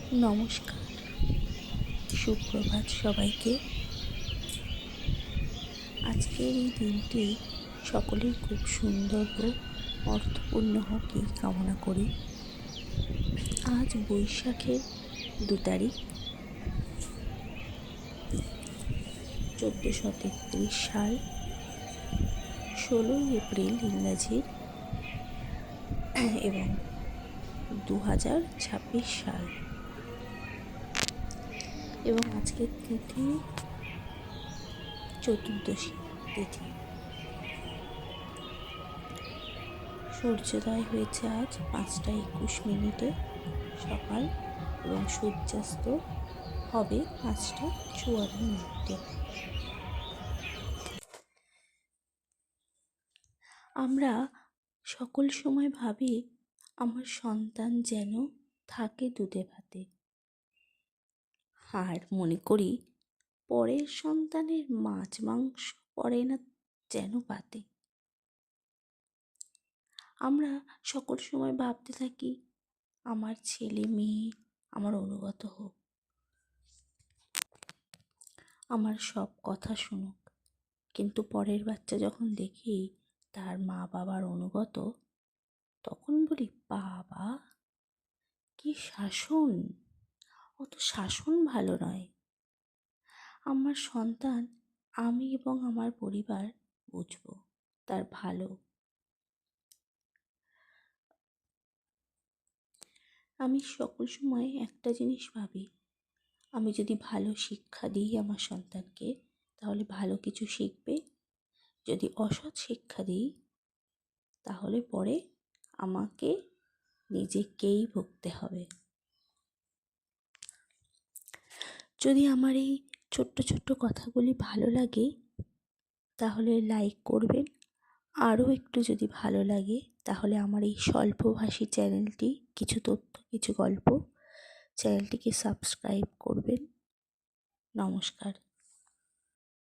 নমস্কার, সুপ্রভাত সবাইকে। আজকের এই দিনটি সকলের খুব সুন্দর ও অর্থপূর্ণ হোক এই কামনা করি। আজ বৈশাখের 2 তারিখ, 1433 সাল, 16ই এপ্রিল ইংরাজির এবং 2026 সাল। এবং আজকের তিথি চতুর্দশী তিথি। সূর্যোদয় হয়েছে আজ 5টা 21 সকাল এবং সূর্যাস্ত হবে 5টা 54। আমরা সকল সময় ভাবি আমার সন্তান যেন থাকে দুধে ভাতে, আর মনে করি পরের সন্তানের মাছ মাংস পড়ে না যেন পাতে। আমরা সকল সময় ভাবতে থাকি আমার ছেলে মেয়ে আমার অনুগত হোক, আমার সব কথা শুনুক। কিন্তু পরের বাচ্চা যখন দেখি তার মা বাবার অনুগত, তখন বলি বাবা কি শাসন! অত শাসন ভালো নয়। আমার সন্তান আমি এবং আমার পরিবার বুঝব তার ভালো। আমি সকল সময় একটা জিনিস ভাবি, আমি যদি ভালো শিক্ষা দিই আমার সন্তানকে, তাহলে ভালো কিছু শিখবে। যদি অসৎ শিক্ষা দিই, তাহলে পরে আমাকে নিজেকেই ভুগতে হবে। যদি আমার এই ছোট্ট ছোট্ট কথাগুলি ভালো লাগে, তাহলে লাইক করবেন। আরও একটু যদি ভালো লাগে, তাহলে আমার এই স্বল্পভাষী চ্যানেলটি, কিছু তথ্য কিছু গল্প চ্যানেলটিকে সাবস্ক্রাইব করবেন। নমস্কার।